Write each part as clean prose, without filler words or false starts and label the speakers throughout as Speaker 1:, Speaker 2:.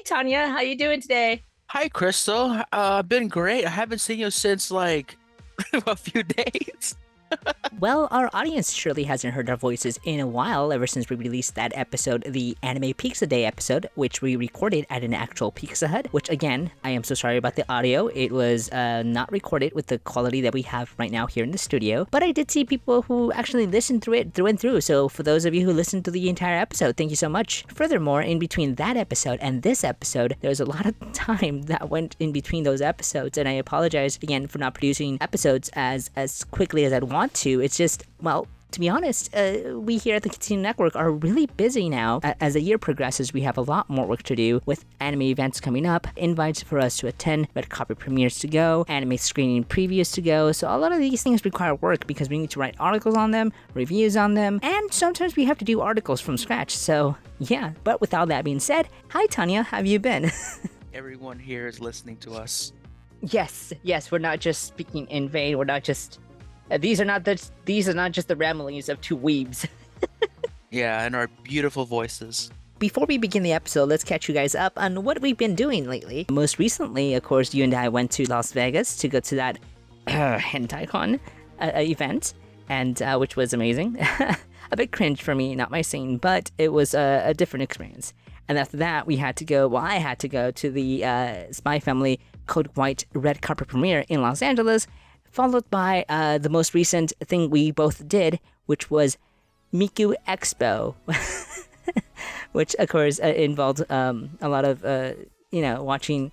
Speaker 1: Hi Tanya, how you doing today?
Speaker 2: Hi, Crystal. I've been great. I haven't seen you since like a few days.
Speaker 1: Well, our audience surely hasn't heard our voices in a while, ever since we released that episode, the Anime Pizza Day episode, which we recorded at an actual Pizza Hut, which again, I am so sorry about the audio. It was not recorded with the quality that we have right now here in the studio, but I did see people who actually listened through it through and through, so for those of you who listened to the entire episode, thank you so much. Furthermore, in between that episode and this episode, there was a lot of time that went in between those episodes, and I apologize again for not producing episodes as quickly as I'd want to. It's just, well, to be honest, we here at the Casino Network are really busy now. As the year progresses, we have a lot more work to do with anime events coming up, invites for us to attend, red carpet premieres to go, anime screening previews to go. So a lot of these things require work because we need to write articles on them, reviews on them, and sometimes we have to do articles from scratch. So yeah, but with all that being said, hi Tanya, how have you been?
Speaker 2: Everyone here is listening to us.
Speaker 1: Yes, we're not just speaking in vain. We're not just these are not just the ramblings of two weebs.
Speaker 2: Yeah, and our beautiful voices.
Speaker 1: Before we begin the episode, let's catch you guys up on what we've been doing lately. Most recently, of course, you and I went to Las Vegas to go to that HentaiCon event, and which was amazing. A bit cringe for me, not my scene, but it was a different experience. And after that, I had to go to the Spy Family Code White red carpet premiere in Los Angeles, followed by the most recent thing we both did, which was Miku Expo, which of course involved a lot of watching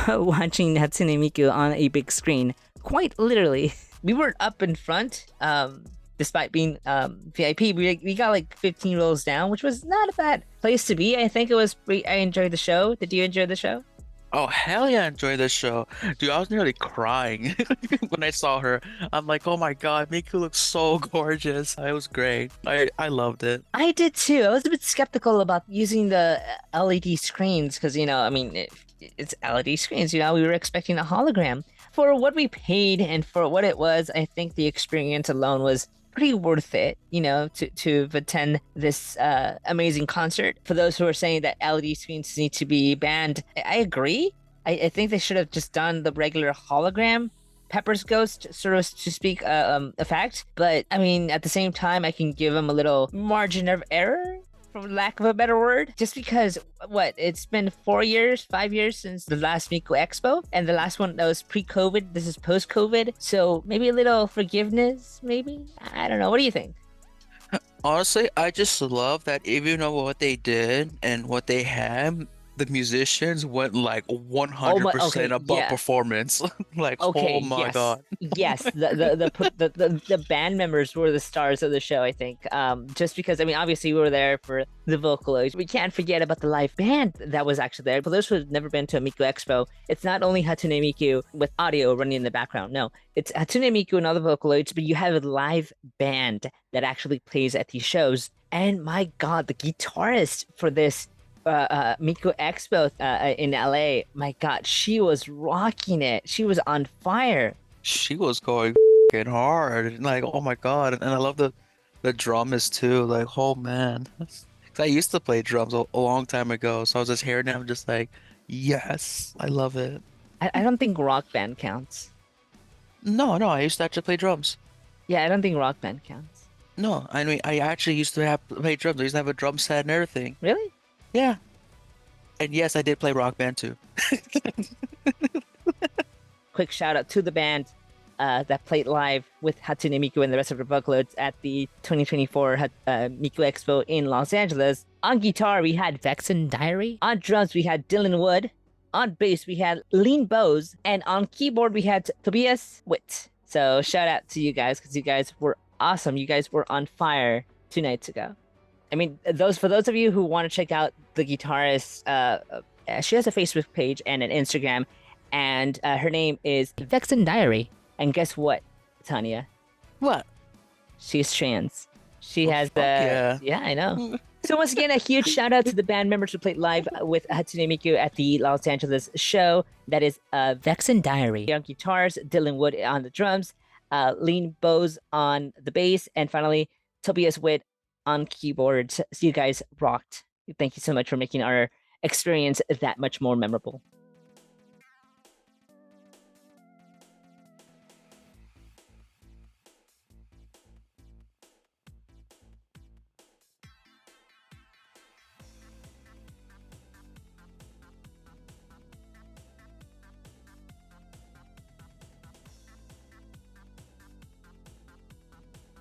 Speaker 1: watching Hatsune Miku on a big screen. Quite literally, we weren't up in front, despite being VIP. We got like 15 rows down, which was not a bad place to be. I think it was. I enjoyed the show. Did you enjoy the show?
Speaker 2: Oh, hell yeah, I enjoyed this show. Dude, I was nearly crying when I saw her. I'm like, oh my God, Miku looks so gorgeous. It was great. I loved it.
Speaker 1: I did too. I was a bit skeptical about using the LED screens because, I mean, it's LED screens. We were expecting a hologram. For what we paid and for what it was, I think the experience alone was pretty worth it, to attend this amazing concert. For those who are saying that LED screens need to be banned, I agree. I think they should have just done the regular hologram Pepper's Ghost, so to speak, effect. But I mean, at the same time, I can give them a little margin of error, for lack of a better word, just because it's been 4 years, 5 years since the last Miku Expo, and the last one that was pre-COVID. This is post-COVID, so maybe a little forgiveness, maybe. I don't know. What do you think?
Speaker 2: Honestly, I just love that even though what they did and what they had, the musicians went like
Speaker 1: Oh my,
Speaker 2: 100%
Speaker 1: okay,
Speaker 2: above
Speaker 1: yeah.
Speaker 2: performance. Like, oh
Speaker 1: Okay,
Speaker 2: my
Speaker 1: yes.
Speaker 2: God.
Speaker 1: Yes, the band members were the stars of the show, I think. Just because, I mean, obviously we were there for the Vocaloids. We can't forget about the live band that was actually there. For those who have never been to a Miku Expo, it's not only Hatsune Miku with audio running in the background. No, it's Hatsune Miku and other Vocaloids, but you have a live band that actually plays at these shows. And my God, the guitarist for this Miku Expo in LA. My God, she was rocking it. She was on fire.
Speaker 2: She was going f***ing hard. Like, oh my God. And I love the drummers too. Like, oh man. 'Cause I used to play drums a long time ago. So I was just hearing it. I'm just like, yes, I love it.
Speaker 1: I don't think Rock Band counts.
Speaker 2: No, no, I used to actually play drums.
Speaker 1: Yeah, I don't think Rock Band counts.
Speaker 2: No, I mean, I actually used to have play drums. I used to have a drum set and everything.
Speaker 1: Really?
Speaker 2: Yeah. And yes, I did play Rock Band too.
Speaker 1: Quick shout out to the band that played live with Hatsune Miku and the rest of the Vocaloids at the 2024 Miku Expo in Los Angeles. On guitar, we had Vexen Diary. On drums, we had Dylan Wood. On bass, we had Lean Bose. And on keyboard, we had Tobias Witt. So shout out to you guys because you guys were awesome. You guys were on fire 2 nights ago. I mean, for those of you who want to check out the guitarist, she has a Facebook page and an Instagram, and her name is Vexen Diary. And guess what, Tanya?
Speaker 2: What?
Speaker 1: She's trans. She
Speaker 2: Oh,
Speaker 1: has
Speaker 2: fuck yeah.
Speaker 1: yeah, I know. So once again, a huge shout out to the band members who played live with Hatsune Miku at the Los Angeles show. That is Vexen Diary on guitars, Dylan Wood on the drums, Lean Bose on the bass, and finally Tobias Witt on keyboards. So you guys rocked. Thank you so much for making our experience that much more memorable.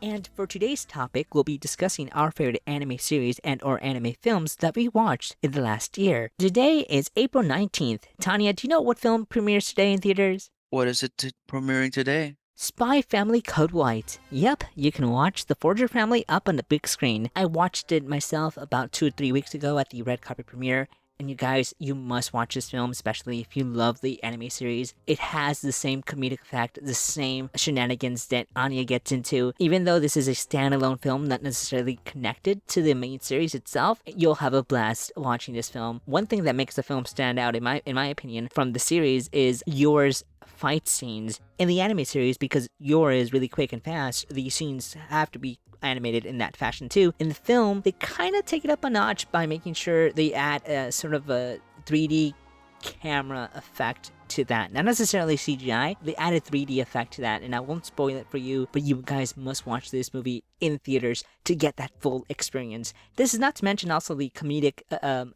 Speaker 1: And for today's topic, we'll be discussing our favorite anime series and or anime films that we watched in the last year. Today is April 19th. Tanya, do you know what film premieres today in theaters?
Speaker 2: What is it premiering today?
Speaker 1: Spy Family Code White. Yep, you can watch The Forger Family up on the big screen. I watched it myself about 2 or 3 weeks ago at the red carpet premiere. And you guys, you must watch this film, especially if you love the anime series. It has the same comedic effect, the same shenanigans that Anya gets into. Even though this is a standalone film, not necessarily connected to the main series itself, you'll have a blast watching this film. One thing that makes the film stand out, in my opinion, from the series is Yor's fight scenes. In the anime series, because Yor is really quick and fast, the scenes have to be animated in that fashion too. In the film, they kind of take it up a notch by making sure they add a sort of a 3D camera effect to that. Not necessarily CGI, they added 3D effect to that, and I won't spoil it for you, but you guys must watch this movie in theaters to get that full experience. This is not to mention also the comedic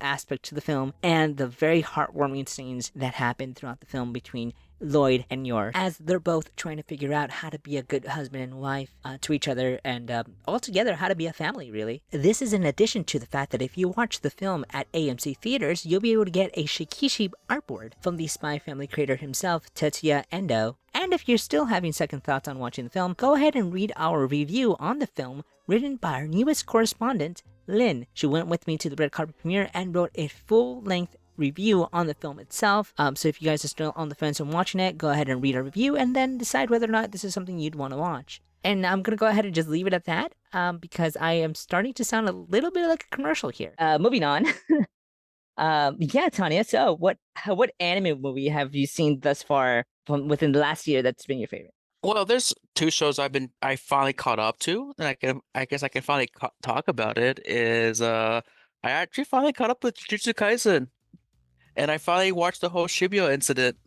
Speaker 1: aspect to the film and the very heartwarming scenes that happen throughout the film between Lloyd and Yor, as they're both trying to figure out how to be a good husband and wife to each other, and altogether how to be a family, really. This is in addition to the fact that if you watch the film at AMC theaters, you'll be able to get a Shikishi artboard from the Spy Family creator himself, Tetsuya Endo. And if you're still having second thoughts on watching the film, go ahead and read our review on the film, written by our newest correspondent, Lynn. She went with me to the red carpet premiere and wrote a full-length review on the film itself. So if you guys are still on the fence and watching it, go ahead and read our review and then decide whether or not this is something you'd want to watch. And I'm gonna go ahead and just leave it at that, because I am starting to sound a little bit like a commercial here. Moving on. Yeah, Tanya. So what anime movie have you seen thus far from within the last year that's been your favorite?
Speaker 2: Well, there's two shows I finally caught up to, and I guess I can finally talk about it. I actually finally caught up with Jujutsu Kaisen, and I finally watched the whole Shibuya incident.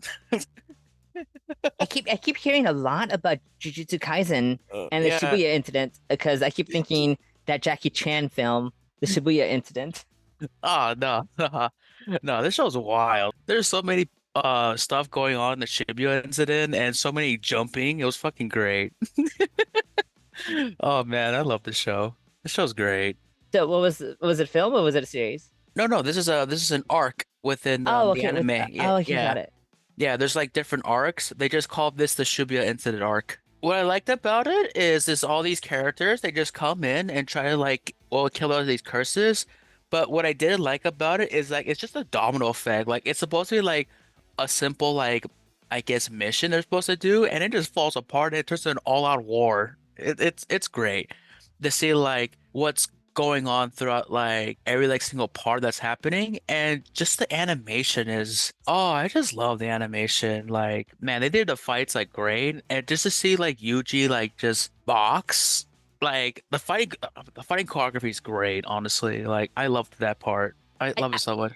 Speaker 1: I keep hearing a lot about Jujutsu Kaisen and the
Speaker 2: Yeah.
Speaker 1: Shibuya incident because I keep thinking that Jackie Chan film, the Shibuya incident.
Speaker 2: Oh no, no, this show's wild. There's so many stuff going on in the Shibuya incident and so many jumping. It was fucking great. Oh man, I love this show. This show's great.
Speaker 1: So was it a film or was it a series?
Speaker 2: No, no, this is an arc within
Speaker 1: Oh,
Speaker 2: the
Speaker 1: okay.
Speaker 2: anime. Yeah,
Speaker 1: Oh, okay, got
Speaker 2: yeah.
Speaker 1: it.
Speaker 2: Yeah, there's like different arcs. They just called this the Shibuya incident arc. What I liked about it is all these characters, they just come in and try to like, well, kill all these curses. But what I did like about it is like it's just a domino effect. Like it's supposed to be like a simple like I guess mission they're supposed to do, and it just falls apart and it turns into an all-out war. It's great to see like what's going on throughout like every like single part that's happening, and just the animation is, oh, I just love the animation. Like man, they did the fights like great, and just to see like Yuji like just box, like the fighting choreography is great, honestly. Like I loved that part. I
Speaker 1: I,
Speaker 2: love it so much.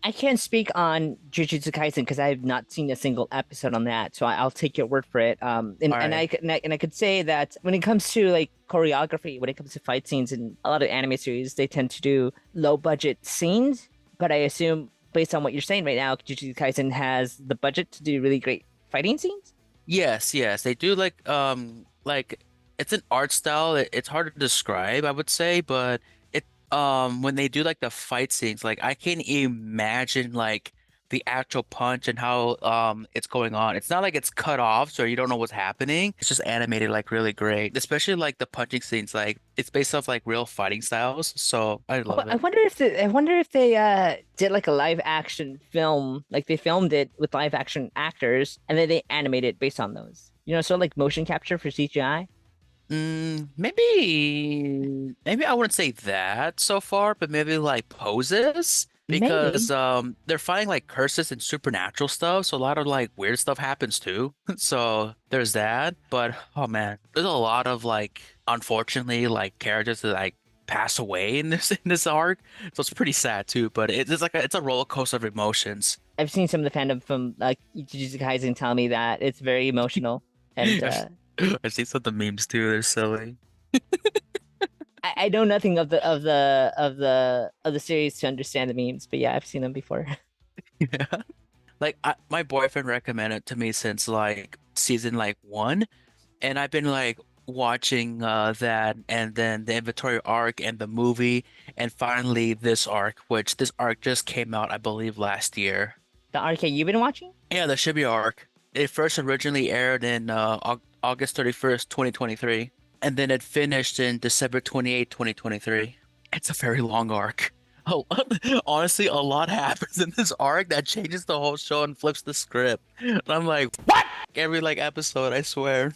Speaker 1: I can't speak on Jujutsu Kaisen because I have not seen a single episode on that, so I'll take your word for it. And,
Speaker 2: All right.
Speaker 1: and I could say that when it comes to like choreography, when it comes to fight scenes in a lot of anime series, they tend to do low budget scenes. But I assume, based on what you're saying right now, Jujutsu Kaisen has the budget to do really great fighting scenes.
Speaker 2: Yes, yes, they do like it's an art style. It's hard to describe, I would say, but it when they do like the fight scenes, like I can imagine like the actual punch and how it's going on. It's not like it's cut off so you don't know what's happening. It's just animated like really great. Especially like the punching scenes, like it's based off like real fighting styles. So I love
Speaker 1: I
Speaker 2: it.
Speaker 1: wonder if they did like a live action film, like they filmed it with live action actors, and then they animated based on those. Sort of like motion capture for CGI.
Speaker 2: Maybe I wouldn't say that so far, but maybe like poses because
Speaker 1: Maybe.
Speaker 2: they're finding like curses and supernatural stuff, so a lot of like weird stuff happens too. So there's that. But oh man, there's a lot of like unfortunately like characters that like pass away in this arc, so it's pretty sad too. But it's like it's a roller coaster of emotions.
Speaker 1: I've seen some of the fandom from Jujutsu Kaisen tell me that it's very emotional, and
Speaker 2: I've, I've seen some of the memes too. They're silly.
Speaker 1: I know nothing of the series to understand the memes, but yeah, I've seen them before.
Speaker 2: Yeah. Like my boyfriend recommended it to me since like season like one, and I've been like watching that and then the inventory arc and the movie and finally this arc, which this arc just came out, I believe, last year.
Speaker 1: The arc you've been watching?
Speaker 2: Yeah, the Shibuya arc. It first originally aired in August 31st, 2023, and then it finished in December 28th, 2023. It's a very long arc. Oh, honestly, a lot happens in this arc that changes the whole show and flips the script. And I'm like, what? Every like episode, I swear.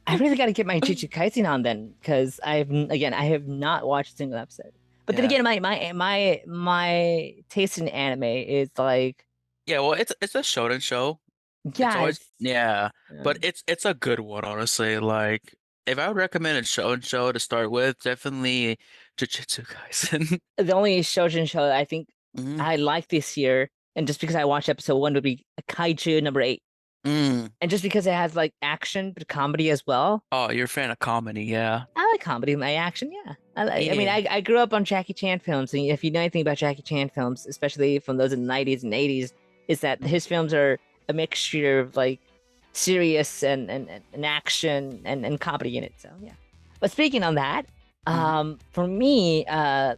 Speaker 1: I really got to get my Jujutsu Kaisen on then, because I have not watched a single episode. But then
Speaker 2: Yeah.
Speaker 1: again, my taste in anime is like,
Speaker 2: Yeah, well, it's a shonen show. It's
Speaker 1: yeah,
Speaker 2: always yeah, but
Speaker 1: um,
Speaker 2: it's a good one, honestly. Like if I would recommend a shonen show to start with, definitely Jujutsu Kaisen.
Speaker 1: the only shoujin show I think
Speaker 2: Mm,
Speaker 1: I like this year, and just because I watched episode one, would be Kaiju number 8,
Speaker 2: mm.
Speaker 1: and just because it has like action but comedy as well.
Speaker 2: Oh, you're a fan of comedy, yeah.
Speaker 1: I like comedy in my action, yeah. I mean,
Speaker 2: Yeah.
Speaker 1: I grew up on Jackie Chan films, and if you know anything about Jackie Chan films, especially from those in the 90s and 80s, is that his films are a mixture of like serious and action and comedy in it. So yeah. But speaking on that,
Speaker 2: Mm-hmm.
Speaker 1: for me,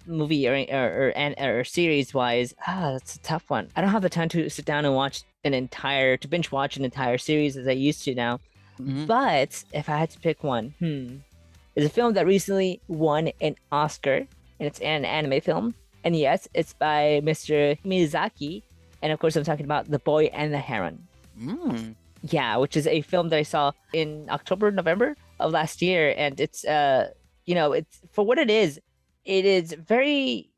Speaker 1: movie or series wise, that's a tough one. I don't have the time to sit down and to binge watch an entire series as I used to now.
Speaker 2: Hmm.
Speaker 1: But if I had to pick one, there's a film that recently won an Oscar, and it's an anime film. And yes, it's by Mr. Miyazaki. And of course, I'm talking about The Boy and the Heron.
Speaker 2: Mm.
Speaker 1: Yeah, which is a film that I saw in October, November of last year. And it's, it's for what it is very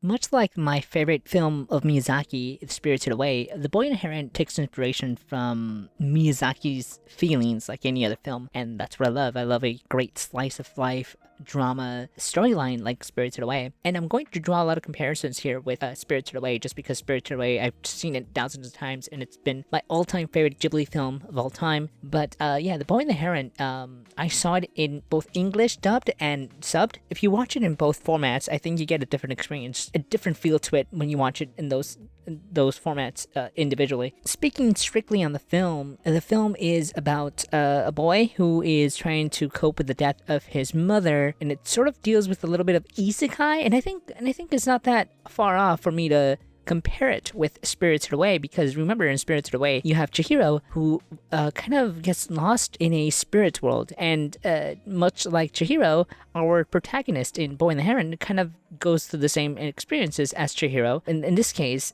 Speaker 1: much like my favorite film of Miyazaki, Spirited Away. The Boy and the Heron takes inspiration from Miyazaki's feelings like any other film, and that's what I love. I love a great slice of life drama storyline like Spirited Away. And I'm going to draw a lot of comparisons here with Spirited Away, just because Spirited Away, I've seen it thousands of times, and it's been my all-time favorite Ghibli film of all time. But yeah, The Boy and the Heron, I saw it in both English dubbed and subbed. If you watch it in both formats, I think you get a different experience, a different feel to it when you watch it in those formats individually. Speaking strictly on the film is about a boy who is trying to cope with the death of his mother, and it sort of deals with a little bit of isekai, and I think it's not that far off for me to compare it with Spirited Away, because remember in Spirited Away you have Chihiro who kind of gets lost in a spirit world, and much like Chihiro, our protagonist in Boy and the Heron kind of goes through the same experiences as Chihiro. And in this case,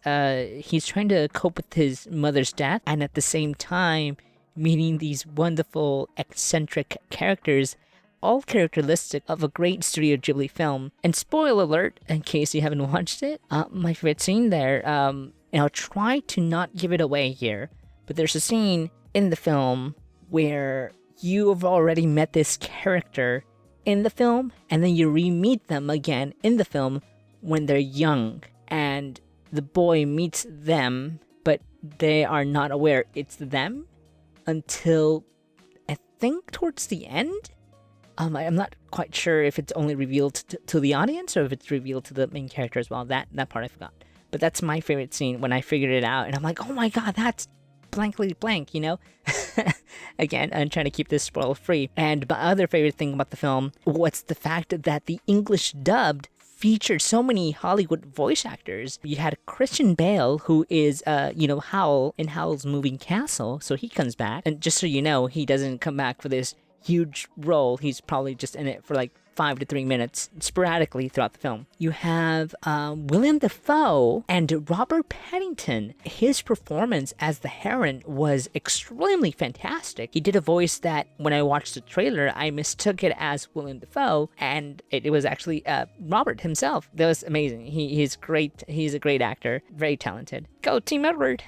Speaker 1: he's trying to cope with his mother's death, and at the same time meeting these wonderful eccentric characters, all characteristic of a great Studio Ghibli film. And spoiler alert, in case you haven't watched it, my favorite scene there, and I'll try to not give it away here, but there's a scene in the film where you have already met this character in the film, and then you re-meet them again in the film when they're young, and the boy meets them, but they are not aware it's them until, I think, towards the end. I'm not quite sure if it's only revealed to the audience or if it's revealed to the main character as well. That part I forgot. But that's my favorite scene when I figured it out, and I'm like, oh my god, that's blankly blank, you know? Again, I'm trying to keep this spoiler free. And my other favorite thing about the film was the fact that the English dubbed featured so many Hollywood voice actors. You had Christian Bale, who is, Howl in Howl's Moving Castle, so he comes back. And just so you know, he doesn't come back for this huge role. He's probably just in it for like 5 to 3 minutes sporadically throughout the film. You have William Dafoe and Robert Pattinson. His performance as the Heron was extremely fantastic. He did a voice that when I watched the trailer, I mistook it as William Dafoe, and it was actually Robert himself. That was amazing. He's great. He's a great actor. Very talented. Go Team Edward!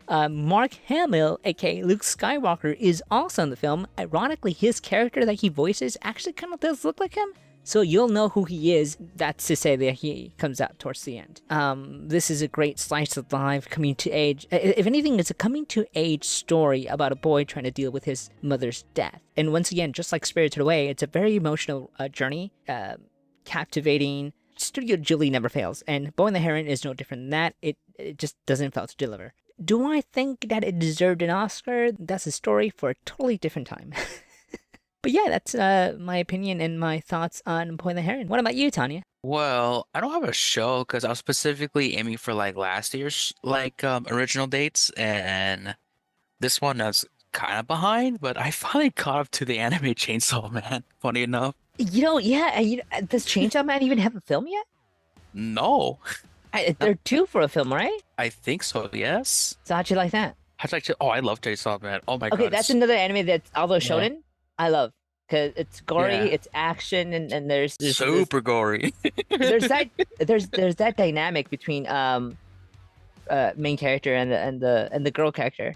Speaker 1: Mark Hamill, aka Luke Skywalker, is also in the film. Ironically, his character that he voices actually kind of does look like him. So you'll know who he is. That's to say that he comes out towards the end. This is a great slice of life, coming to age. If anything, it's a coming to age story about a boy trying to deal with his mother's death. And once again, just like Spirited Away, it's a very emotional journey, captivating. Studio Ghibli never fails, and Boy and the Heron is no different than that. It just doesn't fail to deliver. Do I think that it deserved an Oscar? That's a story for a totally different time. But yeah, that's my opinion and my thoughts on Boy and the Heron. What about you, Tanya?
Speaker 2: Well, I don't have a show because I was specifically aiming for like last year's like original dates, and this one is kind of behind, but I finally caught up to the anime Chainsaw Man. Funny enough.
Speaker 1: Yeah, does Chainsaw Man even have a film yet?
Speaker 2: No,
Speaker 1: There are two for a film, right?
Speaker 2: I think so. Yes.
Speaker 1: So how'd you like that?
Speaker 2: Oh, I love Chainsaw Man. Oh my
Speaker 1: Okay,
Speaker 2: God,
Speaker 1: that's
Speaker 2: it's
Speaker 1: another anime that's although
Speaker 2: yeah,
Speaker 1: shonen, I love because it's gory,
Speaker 2: yeah,
Speaker 1: it's action, and there's this
Speaker 2: super gory.
Speaker 1: there's that there's that dynamic between main character and the girl character.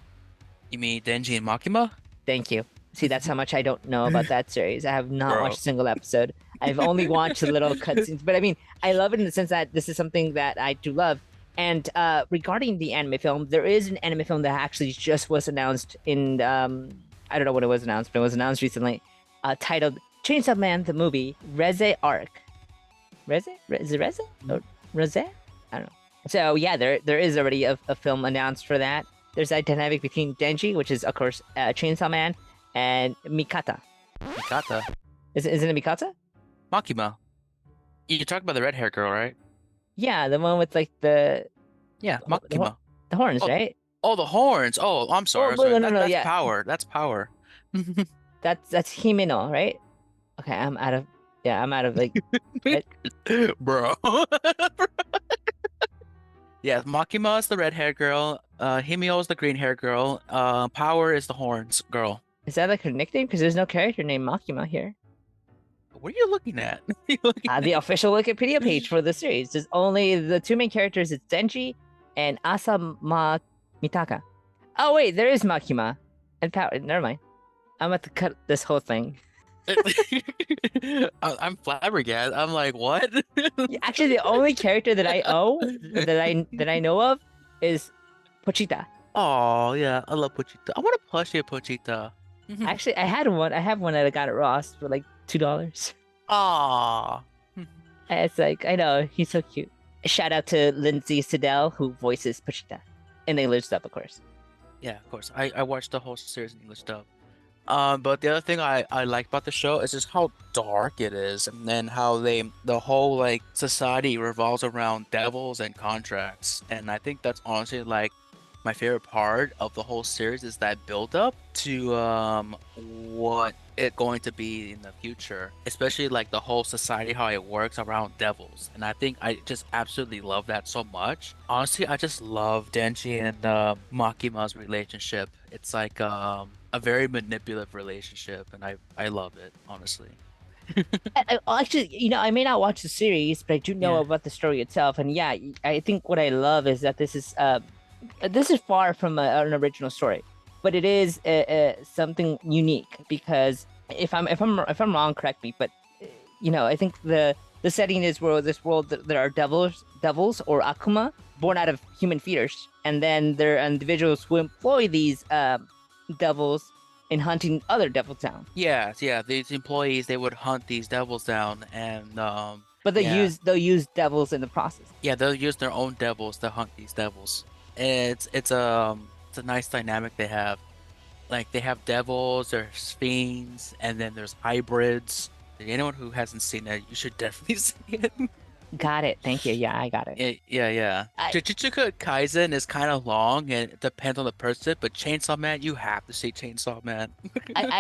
Speaker 2: You mean Denji and Makima?
Speaker 1: Thank you. See, that's how much I don't know about that series. I have not
Speaker 2: Bro.
Speaker 1: watched a single episode. I've only watched the little cutscenes, but I mean, I love it in the sense that this is something that I do love. And regarding the anime film, there is an anime film that actually just was announced in I don't know when it was announced, but it was announced recently, titled Chainsaw Man the movie Reze Arc. Reze? Is it Reze or Reze? I don't know. So yeah, there is already a film announced for that. There's that dynamic between Denji, which is of course Chainsaw Man, and Mikata.
Speaker 2: Mikata.
Speaker 1: Isn't it Mikata?
Speaker 2: Makima. You're talking about the red hair girl, right?
Speaker 1: Yeah, the one with like the
Speaker 2: Yeah,
Speaker 1: the,
Speaker 2: Makima.
Speaker 1: the horns,
Speaker 2: Oh,
Speaker 1: right?
Speaker 2: oh, the horns. Oh, I'm sorry.
Speaker 1: Oh,
Speaker 2: I'm
Speaker 1: no,
Speaker 2: sorry.
Speaker 1: no, no, no,
Speaker 2: That's
Speaker 1: yeah,
Speaker 2: power. That's power.
Speaker 1: that's Himeno, right? Okay, I'm out of like, I,
Speaker 2: Bro. Yeah, Makima is the red hair girl. Himio is the green hair girl. Power is the horns girl.
Speaker 1: is that like her nickname? Because there's no character named Makima here.
Speaker 2: What are you looking at? You looking
Speaker 1: The official Wikipedia page for the series. There's only the two main characters. It's Denji and Asama Mitaka. Oh wait, there is Makima and Power. Never mind. I'm about to cut this whole thing.
Speaker 2: I'm flabbergasted. I'm like, what?
Speaker 1: Actually, the only character that I owe that I know of is Pochita.
Speaker 2: Oh yeah, I love Pochita. I want to plushie a Pochita.
Speaker 1: Actually, I had one. I have one that I got at Ross for like $2.
Speaker 2: Aw.
Speaker 1: It's like I know he's so cute. Shout out to Lindsay Siddell who voices Pochita in English dub, of course.
Speaker 2: Yeah, of course. I watched the whole series in English dub. But the other thing I like about the show is just how dark it is, and then how the whole like society revolves around devils and contracts. And I think that's honestly like my favorite part of the whole series is that build up to what it going to be in the future, especially like the whole society how it works around devils. And I think I just absolutely love that so much. Honestly, I just love Denji and Makima's relationship. It's like a very manipulative relationship, and I love it, honestly.
Speaker 1: Actually, I may not watch the series, but I do know
Speaker 2: Yeah.
Speaker 1: about the story itself. And yeah, I think what I love is that this is far from an original story, but it is something unique because if I'm wrong, correct me. But I think the setting is where this world there are devils or akuma born out of human feeders, and then there are individuals who employ these devils in hunting other devils down.
Speaker 2: Yeah, yeah, these employees they would hunt these devils down and
Speaker 1: But
Speaker 2: yeah.
Speaker 1: they'll use devils in the process.
Speaker 2: Yeah, they'll use their own devils to hunt these devils. It's a nice dynamic they have. Like they have devils, there's fiends, and then there's hybrids. Anyone who hasn't seen it, you should definitely see it.
Speaker 1: Got it. Thank you. Yeah, I got it.
Speaker 2: Yeah.
Speaker 1: I,
Speaker 2: Jujutsu Kaisen is kind of long and it depends on the person, but Chainsaw Man, you have to see Chainsaw Man.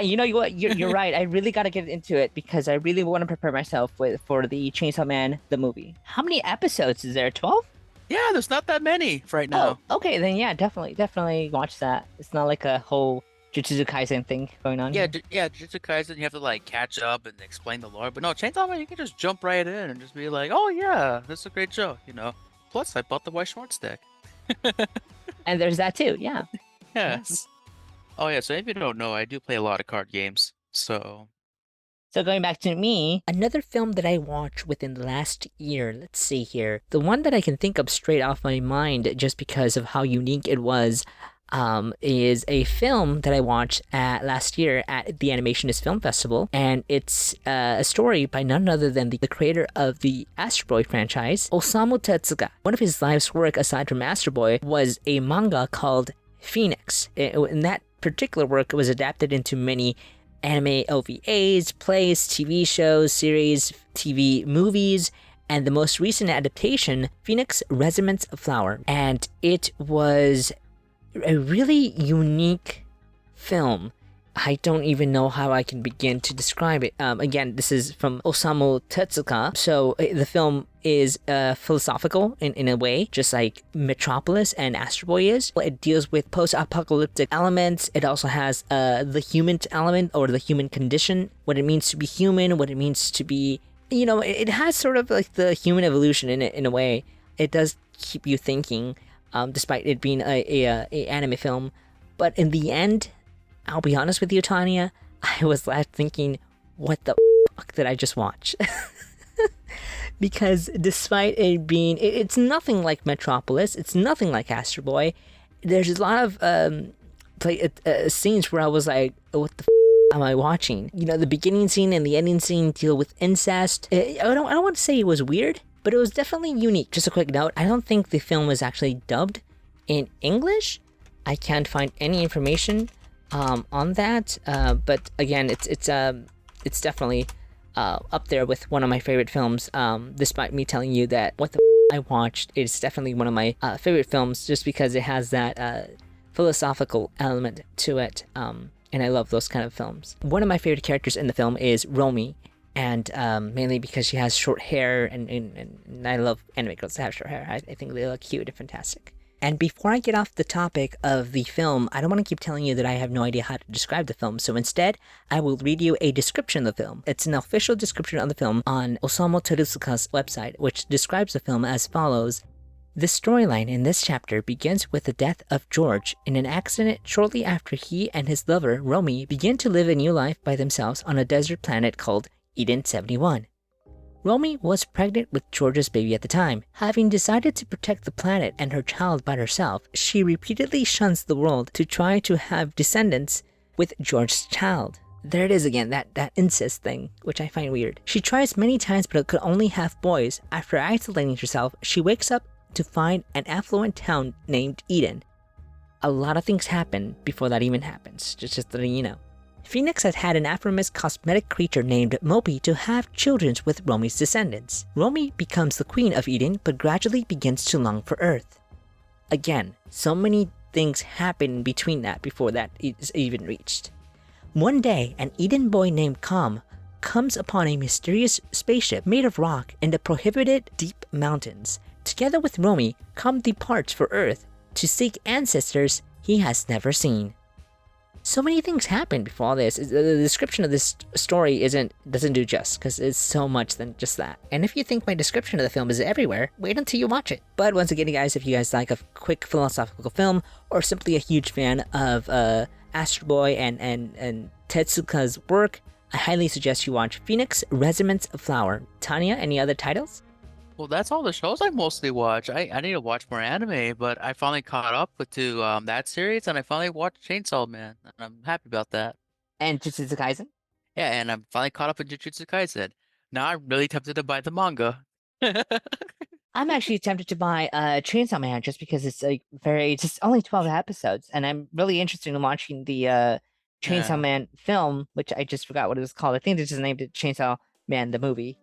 Speaker 1: you know what? You're right. I really got to get into it because I really want to prepare myself for the Chainsaw Man the movie. How many episodes is there? 12?
Speaker 2: Yeah, there's not that many right
Speaker 1: Oh,
Speaker 2: now.
Speaker 1: okay. Then yeah, definitely watch that. It's not like a whole Jujutsu Kaisen thing going on
Speaker 2: Yeah,
Speaker 1: here.
Speaker 2: Jujutsu Kaisen, you have to like catch up and explain the lore. But no, Chainsaw Man, you can just jump right in and just be like, oh yeah, this is a great show, you know. Plus, I bought the White Short Stick.
Speaker 1: And there's that too. Yeah.
Speaker 2: Yes. Oh yeah, so if you don't know, I do play a lot of card games. So
Speaker 1: So going back to me, another film that I watched within the last year, let's see here. The one that I can think of straight off my mind just because of how unique it was, is a film that I watched last year at the Animationist Film Festival, and it's a story by none other than the creator of the Astro Boy franchise, Osamu Tezuka. One of his life's work aside from Astro Boy was a manga called Phoenix. And that particular work was adapted into many anime OVAs, plays, TV shows, series, TV movies, and the most recent adaptation, Phoenix Resonance Flower. And it was a really unique film. I don't even know how I can begin to describe it. Again, this is from Osamu Tezuka. So the film is philosophical in a way, just like Metropolis and Astro Boy is. It deals with post-apocalyptic elements. It also has the human element, or the human condition, what it means to be human, what it means to be, it has sort of like the human evolution in it in a way. It does keep you thinking, despite it being a anime film. But in the end, I'll be honest with you, Tanya, I was left thinking, what the fuck did I just watch? Because despite it being, it's nothing like Metropolis, it's nothing like Astro Boy. There's a lot of scenes where I was like, what the am I watching? The beginning scene and the ending scene deal with incest. I don't want to say it was weird, but it was definitely unique. Just a quick note, I don't think the film was actually dubbed in English. I can't find any information on that, but again, it's definitely up there with one of my favorite films, despite me telling you that what the I watched, it's definitely one of my favorite films, just because it has that philosophical element to it, and I love those kind of films. One of my favorite characters in the film is Romy, and mainly because she has short hair, and I love anime girls that have short hair. I think they look cute and fantastic. And before I get off the topic of the film, I don't want to keep telling you that I have no idea how to describe the film, so instead, I will read you a description of the film. It's an official description of the film on Osamu Tezuka's website, which describes the film as follows. The storyline in this chapter begins with the death of George in an accident shortly after he and his lover, Romy, begin to live a new life by themselves on a desert planet called Eden 71. Romy was pregnant with George's baby at the time. Having decided to protect the planet and her child by herself, she repeatedly shuns the world to try to have descendants with George's child. There it is again, that incest thing, which I find weird. She tries many times but could only have boys. After isolating herself, she wakes up to find an affluent town named Eden. A lot of things happen before that even happens, just letting you know. Phoenix had had an affamous cosmetic creature named Mopi to have children with Romy's descendants. Romy becomes the queen of Eden, but gradually begins to long for Earth. Again, so many things happen between that before that is even reached. One day, an Eden boy named Kam comes upon a mysterious spaceship made of rock in the prohibited deep mountains. Together with Romy, Kam departs for Earth to seek ancestors he has never seen. So many things happen before all this. The description of this story doesn't do justice, because it's so much than just that. And if you think my description of the film is everywhere, wait until you watch it. But once again, guys, if you guys like a quick philosophical film, or simply a huge fan of Astro Boy and Tezuka's work, I highly suggest you watch Phoenix Resonance Flower. Tanya, any other titles?
Speaker 2: Well, that's all the shows I mostly watch. I need to watch more anime, but I finally caught up to that series, and I finally watched Chainsaw Man, and I'm happy about that.
Speaker 1: And Jujutsu Kaisen?
Speaker 2: Yeah, and I'm finally caught up in Jujutsu Kaisen. Now I'm really tempted to buy the manga.
Speaker 1: I'm actually tempted to buy Chainsaw Man just because it's just only 12 episodes, and I'm really interested in watching the Chainsaw
Speaker 2: Yeah.
Speaker 1: Man film, which I just forgot what it was called. I think they just named it Chainsaw Man the movie.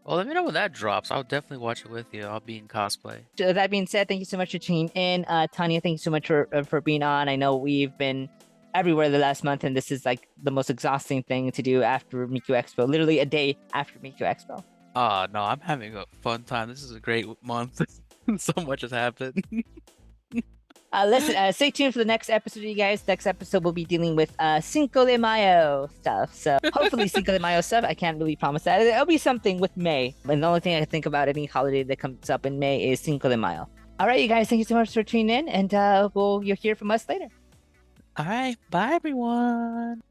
Speaker 2: Well, let me know when that drops. I'll definitely watch it with you. I'll be in cosplay.
Speaker 1: So that being said, thank you so much for tuning in. Tanya, thank you so much for being on. I know we've been everywhere the last month, and this is like the most exhausting thing to do after Miku Expo, literally a day after Miku Expo.
Speaker 2: No, I'm having a fun time. This is a great month. So much has happened.
Speaker 1: Listen, stay tuned for the next episode, you guys. Next episode, we'll be dealing with Cinco de Mayo stuff. So hopefully Cinco de Mayo stuff. I can't really promise that. It'll be something with May. And the only thing I can think about any holiday that comes up in May is Cinco de Mayo. All right, you guys, thank you so much for tuning in. And you'll hear from us later.
Speaker 2: All right. Bye, everyone.